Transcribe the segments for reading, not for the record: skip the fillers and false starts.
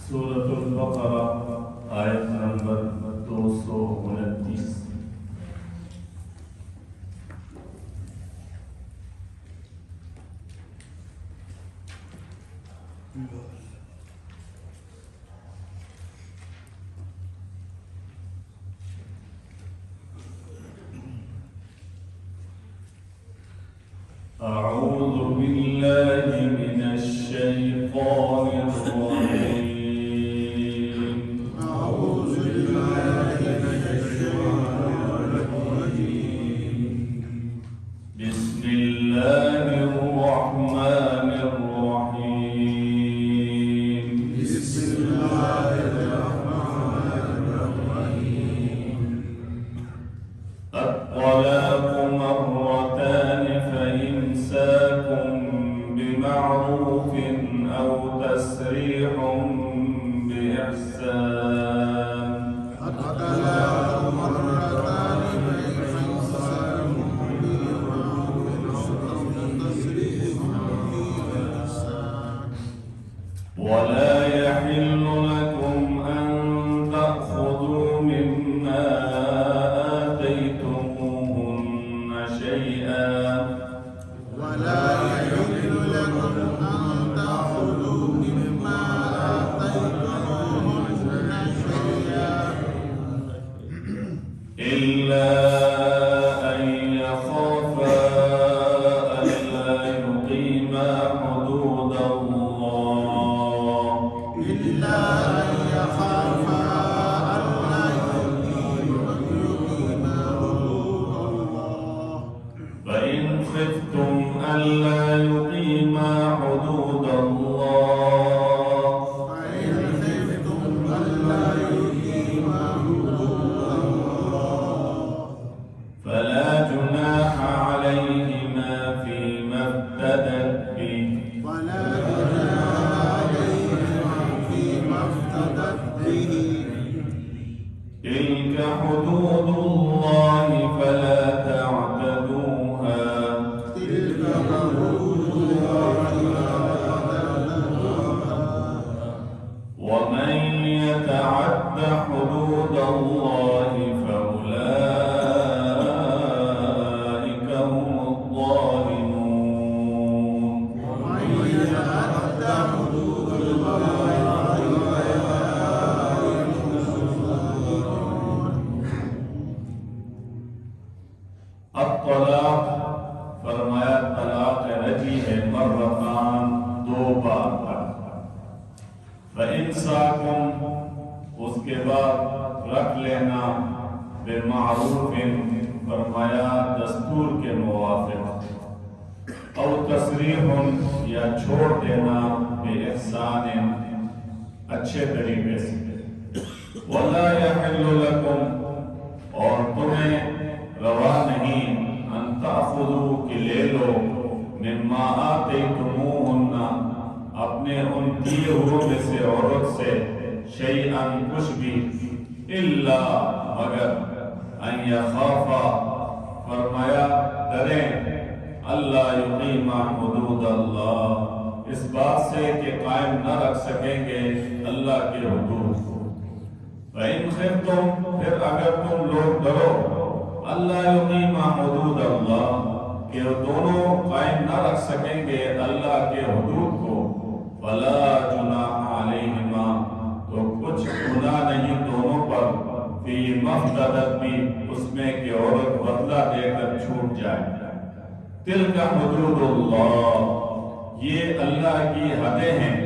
سورة البقرہ آیت نمبر 229۔ أعوذ بالله من الشيطان الرجيم أعوذ بالله من الشيطان الرجيم بسم الله الرحمن الرحيم بسم الله الرحمن الرحيم الطلاق مرتان فإمساك بمعروف أو تسريح بإحسان الطلاق مرتان فإمساك بمعروف أو تسريح بإحسان ولا يحل لكم أن تأخذوا مما آتيتموهن شيئا ولا يحل لكم أن تأخذوا مما آتيتموهن شيئا إلا أن يخافا ألا يقيما حدود الله إلا أن يخافا ألا يقيما حدود الله فإن خفتم ألا يقيما حدود الله فإن خفتم ألا يقيما حدود الله فلا جناح عليهما فيما افتدت به ولا جناح عليهما فيما افتدت به تلك حدود الله فلا تعتدوها تلك حدود الله فلا تعتدوها ومن يتعد حدود الله فأولئك هم الظالمون ومن يتعد حدود الله فأولئك هم الظالمون الطلاق فرمایا طلاق رجی ہے مرتان دو بار فإمساکم اس کے بعد رکھ لینا بمعروف فرمایا دستور کے موافق او تسریح یا چھوڑ دینا بإحسان اچھے طریقے سے ولا يحل لكم اور تمہیں روا نہیں ان تأخذوا کہ لے لو مما آتیتموہن اپنے ان دیے ہوئے میں سے عورت سے شیئا کچھ بھی الا مگر ان یخافا فرمایا ڈریں اللہ یقیم حدود اللہ اس بات سے کہ قائم نہ رکھ سکیں گے اللہ کے حدود کو فإن خفتم پھر اگر تم لوگ ڈرو اللہ یقیم حدود اللہ کہ وہ دونوں قائم نہ رکھ سکیں گے اللہ کے حدود کو فلا جناح علیہما تو کچھ گناہ نہیں دونوں پر فی مفتدت بھی اس میں کہ عورت بدلہ دے کر چھوٹ جائے تلک حدود اللہ یہ اللہ کی حدیں ہیں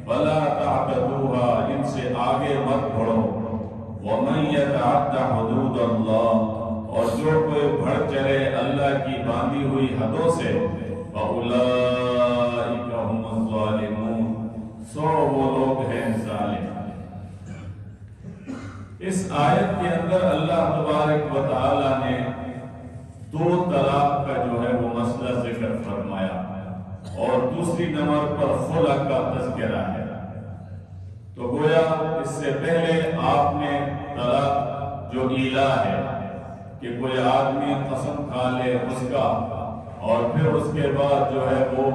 فلا تعتدوها ان سے آگے مت بڑھو ومن يتعد حدود اللہ اور جو کوئی بڑھ چلے اللہ کی باندھی ہوئی حدوں سے فَأُولَئِكَ هُمُ الظَّالِمُونَ سو وہ لوگ ہیں ظالم۔ اس آیت کے اندر اللہ تبارک و تعالی نے دو طلاق کا جو ہے وہ مسئلہ ذکر فرمایا اور دوسری نمبر پر خلع کا تذکرہ ہے۔ تو گویا اس سے پہلے آپ نے طلاق جو ایلا ہے کہ کوئی آدمی قسم کھا لے اس کا اور پھر اس کے بعد جو ہے وہ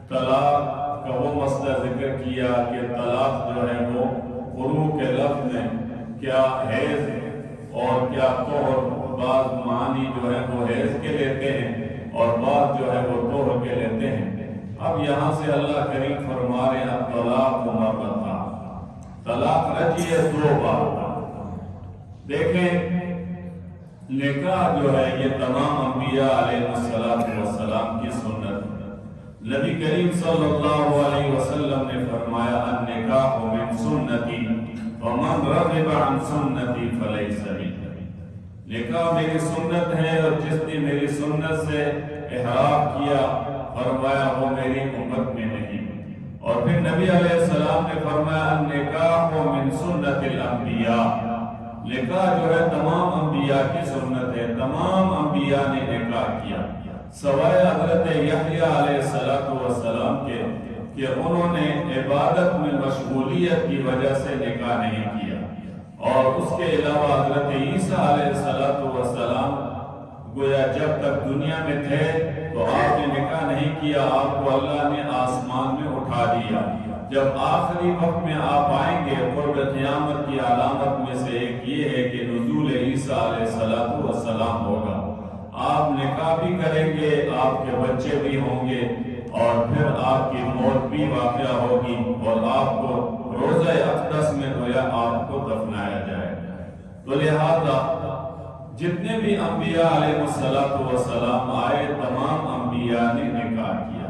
طلاق کا وہ مسئلہ ذکر کیا کہ طلاق جو ہے وہ قروء کے لفظ میں کیا حیض اور کیا طہر، بعض معنی جو ہے وہ حیض کے لیتے ہیں اور بعض جو ہے وہ طہر کے لیتے ہیں۔ اب یہاں سے اللہ کریم فرما رہے ہیں طلاق مرتان، طلاق رجی ہے 2 بار۔ دیکھیں نکاح جو ہے یہ تمام انبیاء علیہ السلام کی سنت ہے۔ نبی کریم صلی اللہ علیہ وسلم نے فرمایا النکاح من سنتی ومن رغب عن سنتی فلیس منی، نکاح میری سنت ہے اور جس نے میری سنت سے احرام کیا فرمایا وہ میری امت میں نہیں۔ اور پھر نبی علیہ السلام نے فرمایا النکاح من سنت الانبیاء، نکاح جو ہے تمام انبیاء کی سنت ہے، تمام انبیاء نے نکاح کیا سوائے حضرت یحییٰ علیہ السلام کے کہ انہوں نے عبادت میں مشغولیت کی وجہ سے نکاح نہیں کیا، اور اس کے علاوہ حضرت عیسیٰ علیہ السلام گویا جب تک دنیا میں تھے تو آپ نے نکاح نہیں کیا، آپ کو اللہ نے آسمان میں اٹھا دیا۔ جب آخری وقت میں آپ آئیں گے قرب قیامت کی علامت میں سے ایک یہ ہے کہ نزول عیسیٰ علیہ السلام ہوگا، آپ نکاح بھی کریں گے، آپ کے بچے بھی ہوں گے، اور پھر آپ کی موت بھی واقع ہوگی اور آپ کو روضہ اقدس میں گویا آپ کو دفنایا جائے گا۔ تو لہذا جتنے بھی انبیاء علیہ السلام آئے تمام انبیاء نے نکاح کیا،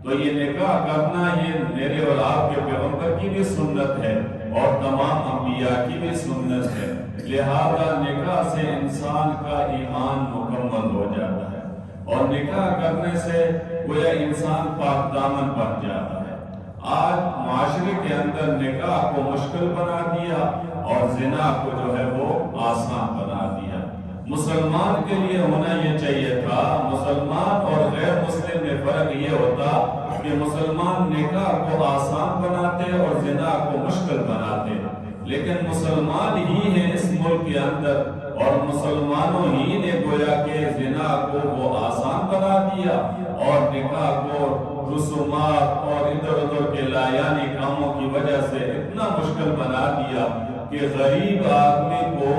تو یہ نکاح کرنا یہ میرے اور آپ کے پیغمبر کی بھی سنت ہے اور تمام انبیاء کی بھی سنت ہے۔ لہذا نکاح سے انسان کا ایمان مکمل ہو جاتا ہے اور نکاح کرنے سے گویا انسان پاک دامن بن جاتا ہے۔ آج معاشرے کے اندر نکاح کو مشکل بنا دیا اور زنا کو جو ہے وہ آسان بنا دیا۔ مسلمان کے لیے ہونا یہ چاہیے تھا، مسلمان اور غیر مسلم میں فرق یہ ہوتا کہ مسلمان نکاح کو آسان بناتے اور زنا کو مشکل بناتے، لیکن مسلمان ہی ہیں اس ملک کے اندر اور مسلمانوں ہی نے گویا کہ زنا کو وہ آسان بنا دیا اور نکاح کو رسومات اور ادھر ادھر کے لایانی کاموں کی وجہ سے اتنا مشکل بنا دیا کہ غریب آدمی کو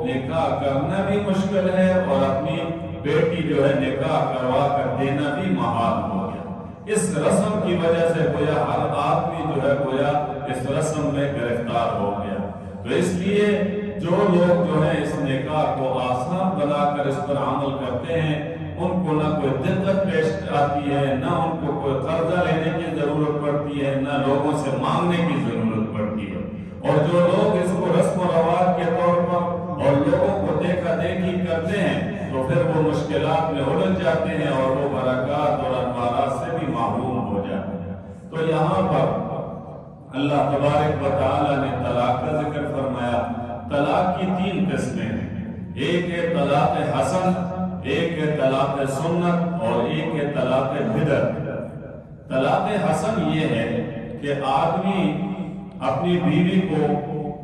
نکاح کرنا بھی مشکل ہے اور اپنی بیٹی جو ہے نکاح کروا کر دینا بھی محال ہو گیا۔ اس رسم کی وجہ سے گویا ہر آدمی جو ہے گویا اس رسم میں گرفتار ہو گیا۔ تو اس لیے جو لوگ جو ہے اس نکاح کو آسان بنا کر اس پر عمل کرتے ہیں ان کو نہ کوئی دقت پیش آتی ہے، نہ ان کو کوئی قرضہ لینے کی ضرورت پڑتی ہے، نہ لوگوں سے مانگنے کی ضرورت پڑتی ہے، اور جو لوگ اس کو رسم و رواج کے طور پر اور لوگوں کو دیکھا دیکھی کرتے ہیں تو پھر وہ مشکلات میں الجھ جاتے ہیں اور وہ برکات اور انوارات سے بھی محروم ہو جاتے ہیں۔ تو یہاں پر اللہ تبارک و تعالی نے طلاق کا ذکر فرمایا۔ طلاق کی 3 قسمیں ہیں، ایک ہے طلاق حسن، ایک ہے طلاق سنت اور ایک ہے طلاق بدعت۔ طلاق حسن یہ ہے کہ آدمی اپنی بیوی کو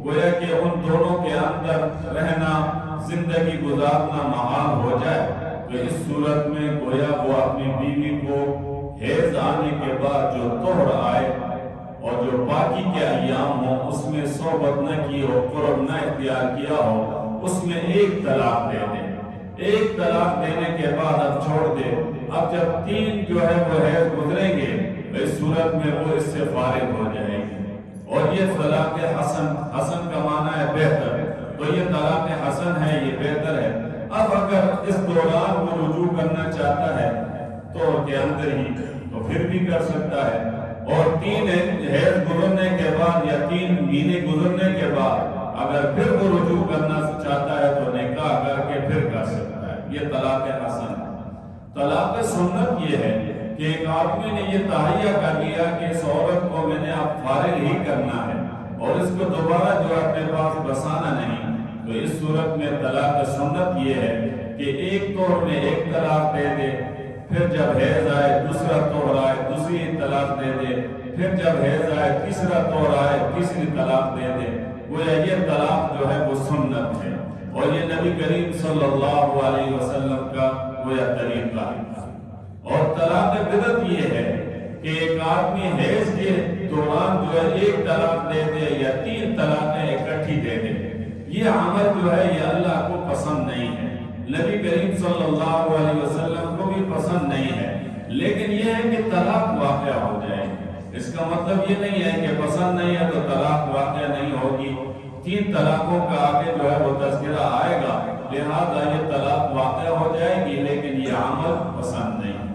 گویا کہ ان دونوں کے اندر رہنا، زندگی گزارنا محال ہو جائے تو اس صورت میں گویا وہ اپنی بیوی کو حیض آنے کے بعد جو طہر آئے اور جو باقی کے ایام ہوں اس میں صحبت نہ کی ہو، قرب نہ اختیار کیا ہو، اس میں ایک طلاق دے دے۔ ایک طلاق دینے کے بعد اب چھوڑ دے، اب جب 3 جو ہے وہ حیض گزریں گے اس صورت میں وہ اس سے فارغ ہو جائے گی، اور یہ طلاق حسن کا معنی ہے بہتر، تو یہ طلاق حسن ہے، یہ بہتر ہے۔ اب اگر اس دوران وہ رجوع کرنا چاہتا ہے تو کے اندر ہی تو پھر بھی کر سکتا ہے، اور 3 حیض گزرنے کے بعد یا 3 مہینے گزرنے کے بعد اگر پھر وہ رجوع کرنا چاہتا ہے تو نکاح کر کے پھر کر سکتا ہے۔ یہ طلاق حسن ہے۔ طلاق سنت یہ ہے کہ ایک آدمی نے یہ تہیہ کر لیا کہ اس عورت کو میں نے اب فارغ ہی کرنا ہے اور اس کو دوبارہ جو اپنے پاس بسانا نہیں، تو اس صورت میں طلاق سنت یہ ہے کہ ایک طور میں ایک طلاق دے دے، پھر جب حیض آئے دوسرا طور آئے دوسری طلاق دے دے، پھر جب حیض آئے تیسرا طور آئے تیسری طلاق دے دے۔ گویا یہ طلاق جو ہے وہ سنت ہے اور یہ نبی کریم صلی اللہ علیہ وسلم کا گویا طریقہ ہے۔ اور طلاق بدعت یہ ہے کہ ایک آدمی حیض کے دوران جو ہے ایک طلاق دے دے یا 3 طلاقیں اکٹھی دے دے، یہ عمل جو ہے یہ اللہ کو پسند نہیں ہے، نبی کریم صلی اللہ علیہ وسلم کو بھی پسند نہیں ہے۔ لیکن یہ ہے کہ طلاق واقع ہو جائے، اس کا مطلب یہ نہیں ہے کہ پسند نہیں ہے تو طلاق واقع نہیں ہوگی۔ 3 طلاقوں کا آگے جو ہے وہ تذکرہ آئے گا، لہذا یہ طلاق واقع ہو جائے گی لیکن یہ عمل پسند نہیں۔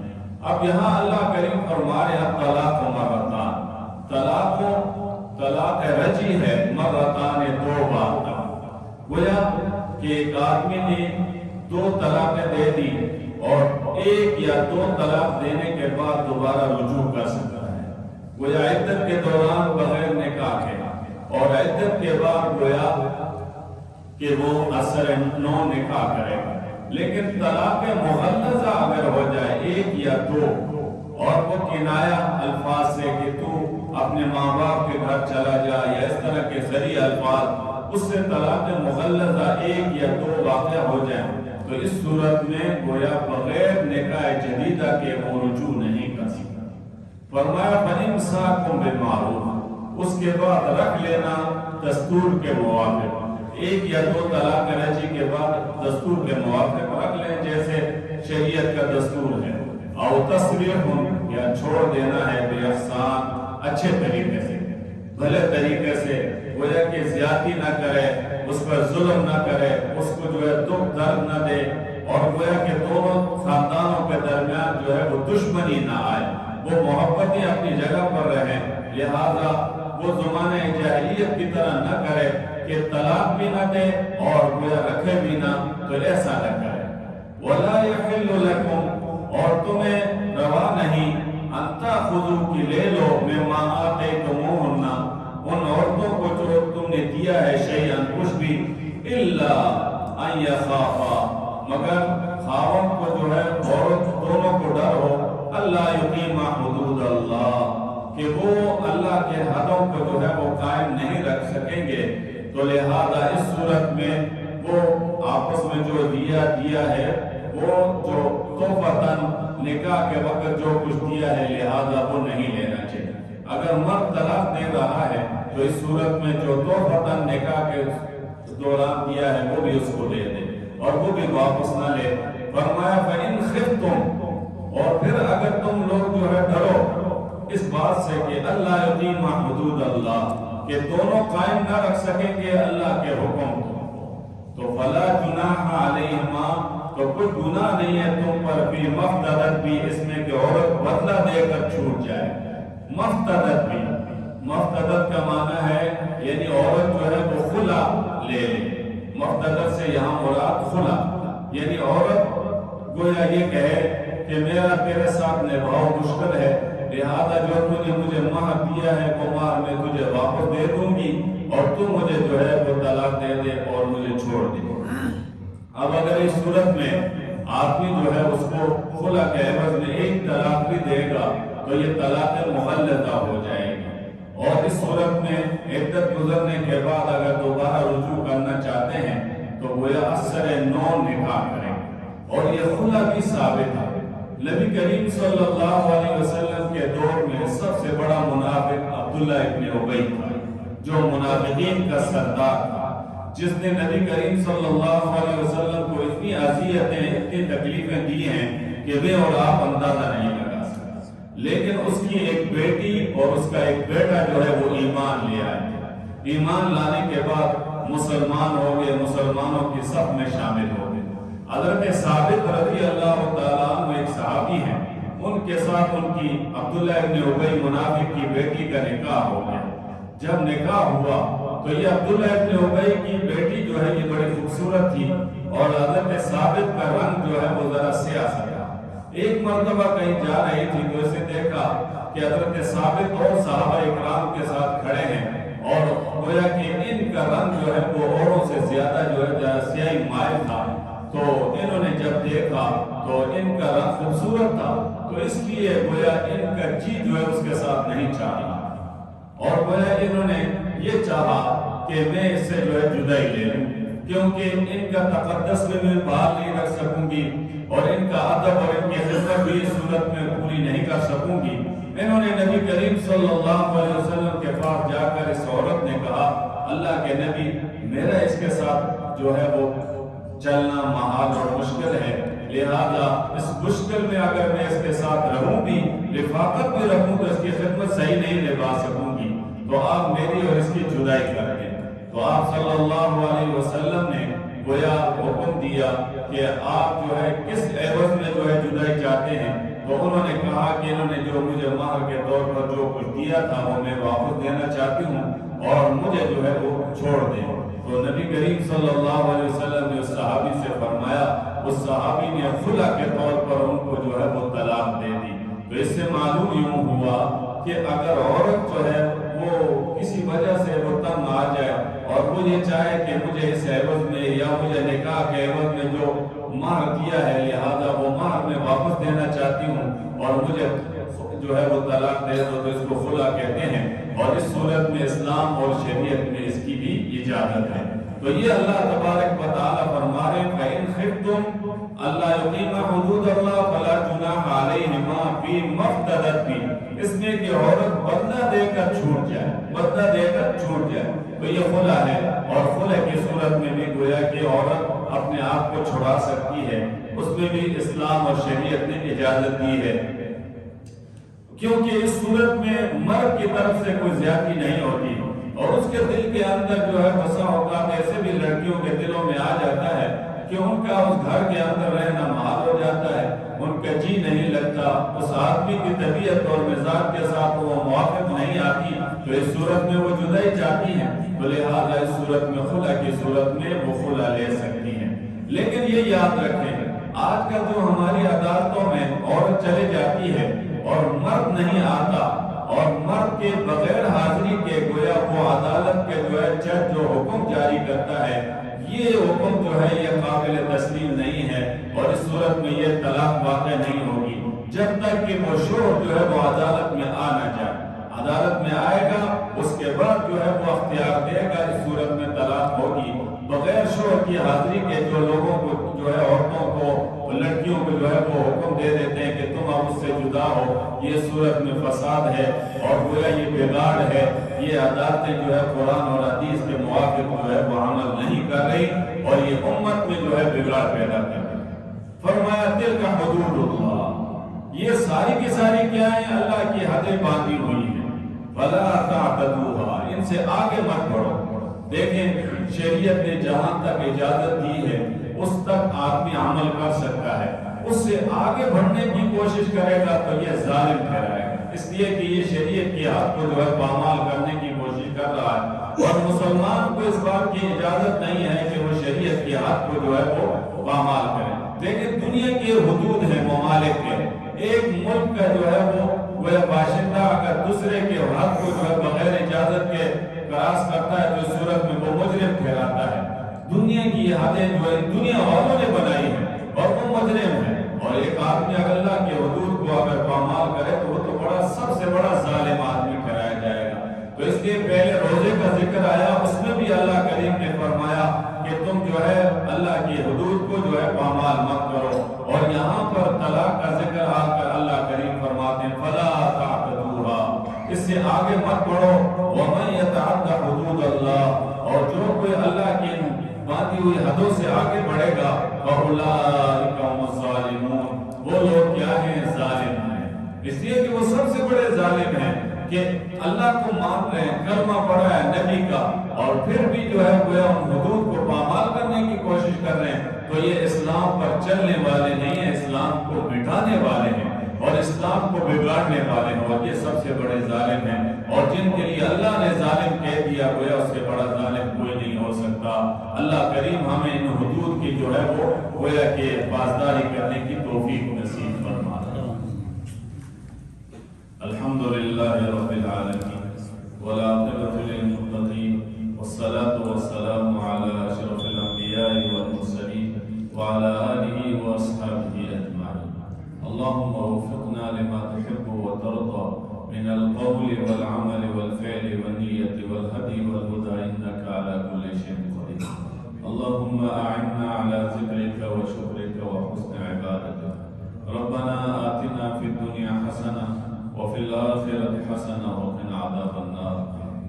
اب یہاں اللہ کریم فرما رہے ہیں طلاق مرتان، طلاق رجی ہے مرتان 2 بار تک، گویا کہ ایک آدمی نے 2 طلاقیں دے دی اور 1 یا 2 طلاق دینے کے بعد دوبارہ رجوع کر سکتا ہے، گویا عدت کے دوران بغیر نکاح کے، اور عدت کے بعد گویا کہ وہ اثر نو نکاح کرے گا۔ لیکن طلاق مغلظہ اگر ہو جائے 1 یا 2 اور وہ کنایا الفاظ سے کہ تو اپنے ماں باپ کے گھر چلا جا یا اس طرح کے ذریعہ الفاظ، اس سے طلاق مغلظہ 1 یا 2 واقع ہو جائیں تو اس صورت میں گویا بغیر نکاح جدیدہ کے وہ رجوع نہیں کر سکتا۔ فرمایا فَإِمْسَاكُمْ بِمَعْرُوفٍ، اس کے بعد رکھ لینا دستور کے موافق، 1 یا 2 طلاق رجی کے بعد دستور کے موافق رکھ لیں جیسے شریعت کا دستور ہے، او تسریح یا چھوڑ دینا ہے بِإِحْسَان، اچھے طریقے سے، بھلے طریقے سے، گویا کہ زیادتی نہ کرے، اس پر ظلم نہ کرے، اس کو جو ہے دکھ درد نہ دے، اور گویا کہ دونوں خاندانوں کے درمیان جو ہے وہ دشمنی نہ آئے، وہ محبتیں اپنی جگہ پر رہیں، لہذا وہ زمانہ جاہلیت کی طرح نہ کرے کہ طلاق بھی نہ دے اور گویا رکھے بھی نہ، تو ایسا نہ کرے۔ وَلَا يَحِلُّ لَكُمْ، اور تمہیں روا نہیں، أَن تَأْخُذُوا کہ لے لو مِمَّا آتَيْتُمُوهُنَّ ان عورتوں کو جو تم نے دیا ہے شیئاً کچھ بھی، إِلَّا أَن يَخَافَا، مگر خاوند کو جو ہے عورت دونوں کو ڈر ہو، اللہ یقیما حدود اللہ، کہ وہ اللہ کے حدوں کو جو ہے وہ قائم نہیں رکھ سکیں گے، تو لہذا اس صورت میں وہ آپس میں جو دیا ہے وہ جو تحفۃً نکاح کے وقت جو کچھ دیا ہے لہذا وہ نہیں لینا چاہیے۔ اگر مرد طلاق دے رہا ہے تو اس صورت میں جو تحفۃً نکاح کے دوران دیا ہے وہ بھی اس کو دے دے اور وہ بھی واپس نہ لے۔ فرمایا فَإِنْ خِفْتُمْ، اور پھر اگر تم لوگ جو ہے ڈرو اس بات سے کہ اللہ یقیم حدود اللہ، کہ دونوں قائم نہ رکھ سکیں گے اللہ کے حکم کو، تو فَلَا جُنَاحَ عَلَيْهِمَا، تو کوئی گناہ نہیں ہے تم پر بھی مفتدت بھی، اس میں کہ عورت بدلہ دے کر چھوٹ جائے۔ مفتدت بھی، مفتدت کا معنی ہے یعنی عورت جو ہے وہ خلا لے لے، مفتدت سے یہاں مراد خلا، یعنی عورت گویا یہ کہے کہ میرا تیرے ساتھ نبھاؤ مشکل ہے، لہذا جو تو نے مجھے مہر دیا ہے وہ مہر میں تجھے واپس دے دوں گی اور تو مجھے جو ہے وہ طلاق دے دے اور مجھے چھوڑ دے۔ اب اگر اس صورت میں آدمی جو ہے اس کو خلا کے عوض میں 1 طلاق بھی دے گا تو یہ طلاق مغلظہ ہو جائے گی، اور اس صورت میں عدت گزرنے کے بعد اگر دوبارہ رجوع کرنا چاہتے ہیں تو گویا اثر نو نکاح کریں، اور یہ خلا بھی ثابت ہے۔ نبی کریم صلی اللہ علیہ وسلم کے دور میں سب سے بڑا منافق عبداللہ ابن ابی تھا، جو منافقین کا سردار تھا، جس نے نبی کریم صلی اللہ علیہ وسلم کو اتنی اذیتیں اتنی تکلیفیں دی ہیں کہ وہ اور آپ اندازہ نہیں لگا سکتے، لیکن اس کی ایک بیٹی اور اس کا ایک بیٹا جو ہے وہ ایمان لے آئے، ایمان لانے کے بعد مسلمان ہو گئے، مسلمانوں کی صف میں شامل ہو گئے۔ حضرت ثابت رضی اللہ تعالیٰ عنہ ایک صحابی ہیں، ان کے ساتھ ان کی عبداللہ ابن ابی منافق کی بیٹی کا نکاح ہو گیا۔ جب نکاح ہوا تو یہ عبداللہ ابن ابی کی بیٹی جو ہے یہ بڑی خوبصورت تھی اور حضرت ثابت کا رنگ جو ہے وہ ذرا سیاہ سا تھا۔ ایک مرتبہ کہیں جا رہی تھی تو اسے دیکھا کہ حضرت ثابت اور صحابہ اکرام کے ساتھ کھڑے ہیں اور گویا کہ ان کا رنگ جو ہے وہ اوروں سے زیادہ جو ہے سیاہی مائل تھا، تو انہوں نے جب دیکھا تو ان کا رنگ خوبصورت تھا تو اس لیے گویا ان کا جی جو ہے اس کے ساتھ نہیں چاہا، اور گویا انہوں نے یہ چاہا کہ میں اس سے جو ہے جدائی لے لوں، کیونکہ ان کا تقدس میں بات نہیں رکھ سکوں گی اور ان کا ادب اور ان کی خدمت بھی اس صورت میں پوری نہیں کر سکوں گی، انہوں نے نبی کریم صلی اللہ علیہ وسلم کے پاس جا کر اس عورت نے کہا اللہ کے نبی میرا اس کے ساتھ جو ہے وہ چلنا محال اور مشکل ہے، لہذا اس مشکل میں اگر میں اس کے ساتھ رہوں بھی، رفاقت بھی رکھوں تو اس کی خدمت صحیح نہیں نبھا سکوں گی، تو آپ میری اور اس کی جدائی کر دیں۔ تو آپ صلی اللہ علیہ وسلم نے گویا حکم دیا کہ آپ جو ہے کس عوض میں جو ہے جدائی چاہتے ہیں، تو انہوں نے کہا کہ انہوں نے جو مجھے مہر کے طور پر جو کچھ دیا تھا وہ میں واپس دینا چاہتی ہوں اور مجھے جو ہے وہ چھوڑ دیں۔ تو نبی کریم صلی اللہ علیہ وسلم نے اس صحابی سے فرمایا، اس صحابی نے خلا کے طور پر ان کو جو ہے وہ طلاق دے دی۔ تو اس سے معلوم یوں ہوا کہ اگر عورت جو ہے وہ کسی وجہ سے وہ تنگ آ جائے اور وہ یہ چاہے کہ مجھے اس عوض میں یا مجھے نکاح کے عوض میں جو مہر دیا ہے لہذا وہ مہر میں واپس دینا چاہتی ہوں اور مجھے جو ہے وہ طلاق دے دو، تو اس کو خلا کہتے ہیں، اور اس صورت میں اسلام اور شریعت میں اس کی بھی اجازت ہے۔ تو یہ اللہ تبارک و تعالیٰ فرما رہے ہیں فَإِنْ خِفْتُمْ أَلَّا يُقِيمَ حُدُودَ اللَّهِ فَلَا جُنَاحَ عَلَيْهِمَا فِيمَا افْتَدَتْ بِهِ، اس میں کہ عورت بدلہ دے کر چھوٹ جائے، بدلہ دے کر چھوٹ جائے، تو یہ خلا ہے، اور خلا کی صورت میں بھی گویا کہ عورت اپنے آپ کو چھڑا سکتی ہے، اس میں بھی اسلام اور شریعت نے اجازت دی ہے، کیونکہ اس صورت میں مرد کی طرف سے کوئی زیادتی نہیں ہوتی، اور اس کے دل کے اندر جو ہے بسا اوقات ایسے بھی لڑکیوں کے دلوں میں آ جاتا ہے کہ ان کا اس گھر کے اندر رہنا محال ہو جاتا ہے، ان کا جی نہیں لگتا، اس آدمی کی طبیعت اور مزاج کے ساتھ وہ موافق نہیں آتی، تو اس صورت میں وہ جدائی چاہتی ہیں، تو لہٰذا اس صورت میں خلا کی صورت میں وہ خلا لے سکتی ہیں۔ لیکن یہ یاد رکھیں آج کل جو ہماری عدالتوں میں عورت چلے جاتی ہے اور مرد نہیں آتا، اور مرد کے بغیر حاضری کے گویا وہ عدالت کے جو ہے جج جو حکم جاری کرتا ہے، یہ حکم جو ہے یہ قابل تسلیم نہیں ہے، اور اس صورت میں یہ طلاق واقع نہیں ہوگی جب تک کہ وہ شوہر جو ہے وہ عدالت میں آ نہ جائے۔ عدالت میں آئے گا اس کے بعد جو ہے وہ اختیار دے گا، اس صورت میں طلاق ہوگی۔ بغیر شوہر کی حاضری کے جو لوگوں کو جو ہے عورتوں کو لڑکیوں کو جو ہے وہ حکم دے دیتے ہیں کہ تم اب اس سے جدا ہو، یہ صورت میں فساد ہے اور گویا یہ بگاڑ ہے، یہ عدالتیں جو ہے قرآن اور حدیث کے موافق جو ہے وہ عمل نہیں کر رہی اور یہ امت میں جو ہے بگاڑ پیدا کر رہی۔ فرمایا تلک حدود اللہ، یہ ساری کی ساری کیا ہیں؟ اللہ کی حدیں باندھی ہوئی ہیں، فلا تعتدوها، ان سے آگے مت بڑھو۔ دیکھیں شریعت نے جہاں تک اجازت دی ہے اس تک آدمی عمل کر سکتا ہے، اس سے آگے بڑھنے کی کوشش کرے گا تو یہ ظالم ٹھہرائے گا، اس لیے کہ یہ شریعت کی حد کو جو ہے پامال کرنے کی کوشش کر رہا ہے، اور مسلمان کو اس بات کی اجازت نہیں ہے کہ وہ شریعت کی حد کو جو ہے وہ پامال کرے۔ لیکن دنیا کے حدود ہیں ممالک کے، ایک ملک کا جو ہے وہ باشندہ اگر دوسرے کے حد کو جو ہے بغیر اجازت کے کراس کرتا ہے تو اس صورت میں وہ مجرم ٹھہراتا ہے۔ دنیا کی حدیں جو ہے دنیا والوں نے بنائی ہیں اور وہ مجرم ہے، اور ایک آدمی اگر اللہ کے حدود کو اگر پامال کرے تو وہ تو بڑا سب سے بڑا ظالم آدمی ٹھہرایا جائے گا۔ تو اس لیے پہلے روزے کا ذکر آیا، اس میں بھی اللہ کریم نے فرمایا کہ تم جو ہے اللہ کی حدود کو جو ہے پامال مت کرو، اور یہاں پر طلاق کا ذکر آ کر اللہ کریم فرماتے ہیں فلا تعتدوها، اس سے آگے مت بڑھو، ومن یتعد حدود اللہ، اور جو کوئی اللہ کی باندھی ہوئی حدوں سے آگے بڑھے گا فاولئک هم الظالمون، وہ لوگ کیا ہیں؟ ظالم ہیں، اس لیے کہ وہ سب سے بڑے ظالم ہیں کہ اللہ کو مان رہے ہیں، کلمہ پڑھا ہے نبی کا، اور پھر بھی جو ہے وہ ان حدود کو پامال کرنے کی کوشش کر رہے ہیں، تو یہ اسلام پر چلنے والے نہیں ہیں، اسلام کو مٹانے والے ہیں اور اسلام کو بگاڑنے والے ہیں، اور یہ سب سے بڑے ظالم ہیں، اور جن کے لیے اللہ نے ظالم کہہ دیا گویا اس سے بڑا ظالم کوئی نہیں ہو سکتا۔ اللہ کریم ہمیں ان حدود کی جو ہے وہ گویا کہ پاسداری کرنے کی توفیق نصیب فرما۔ الحمدللہ رب العالمین والعاقبۃ للمتقین والصلاة والسلام علی اشرف الانبیاء والمرسلین وعلی آلہ واصحابہ اجمعین۔ اللهم وفقنا لما تحب وترضى من القول والعمل والفعل والنية والهدي والهدى إنك على كل شيء قدير۔ اللهم أعنا على ذكرك وشكرك وحسن عبادتك۔ ربنا آتنا في الدنيا حسنة وفي وفی الآخرۃ حسنہ وقنا عذاب النار۔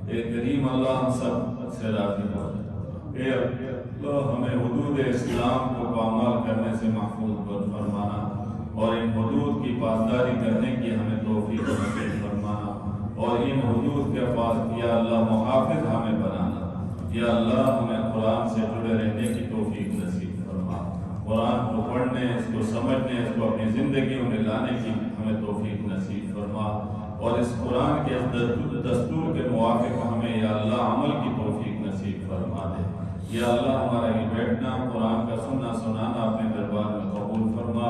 اے کریم اللہ ہم سب سے راضی ہو جائے۔ اے اللہ ہمیں حدود اسلام کو پامال کرنے سے محفوظ فرمانا اور ان حدود کی پاسداری کرنے کی ہمیں توفیق نصیب فرمانا اور ان حدود کے پاس یا اللہ محافظ ہمیں بنانا۔ یا اللہ ہمیں قرآن سے جڑے رہنے کی توفیق نصیب فرما، قرآن کو پڑھنے، اس کو سمجھنے، اس کو اپنی زندگیوں میں لانے کی ہمیں توفیق نصیب فرما اور اس قرآن کے دستور کے موافق ہمیں یا اللہ عمل کی توفیق نصیب فرما دے۔ یا اللہ ہمارا یہ بیٹھنا قرآن کا سننا سنانا اپنے دربار میں قبول فرما۔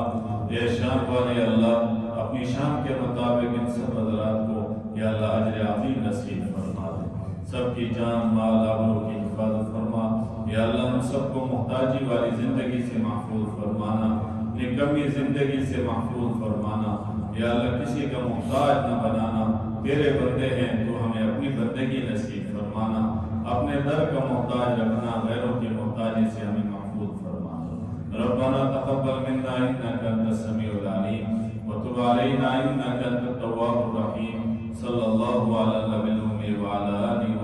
اے شان والے اللہ اپنی شان کے مطابق ان سب حضرات کو یا اللہ اجر عظیم نصیب فرما دے، سب کی جان مال آبرو کی حفاظت فرما۔ یا اللہ ہم سب کو محتاجی والی زندگی سے محفوظ فرمانا، نکمی زندگی سے محفوظ فرمانا۔ یا اللہ کسی کا محتاج نہ بنانا، تیرے بندے ہیں تو ہمیں اپنی بندگی نصیب فرمانا، اپنے در کا محتاج رکھنا، غیروں کی محتاجی سے ہمیں محفوظ فرمانا۔ ربنا تقبل منا انك انت السميع العليم وتب علينا انك انت التواب الرحيم۔ صلی اللہ علی النبی الأمی وعلى آلہ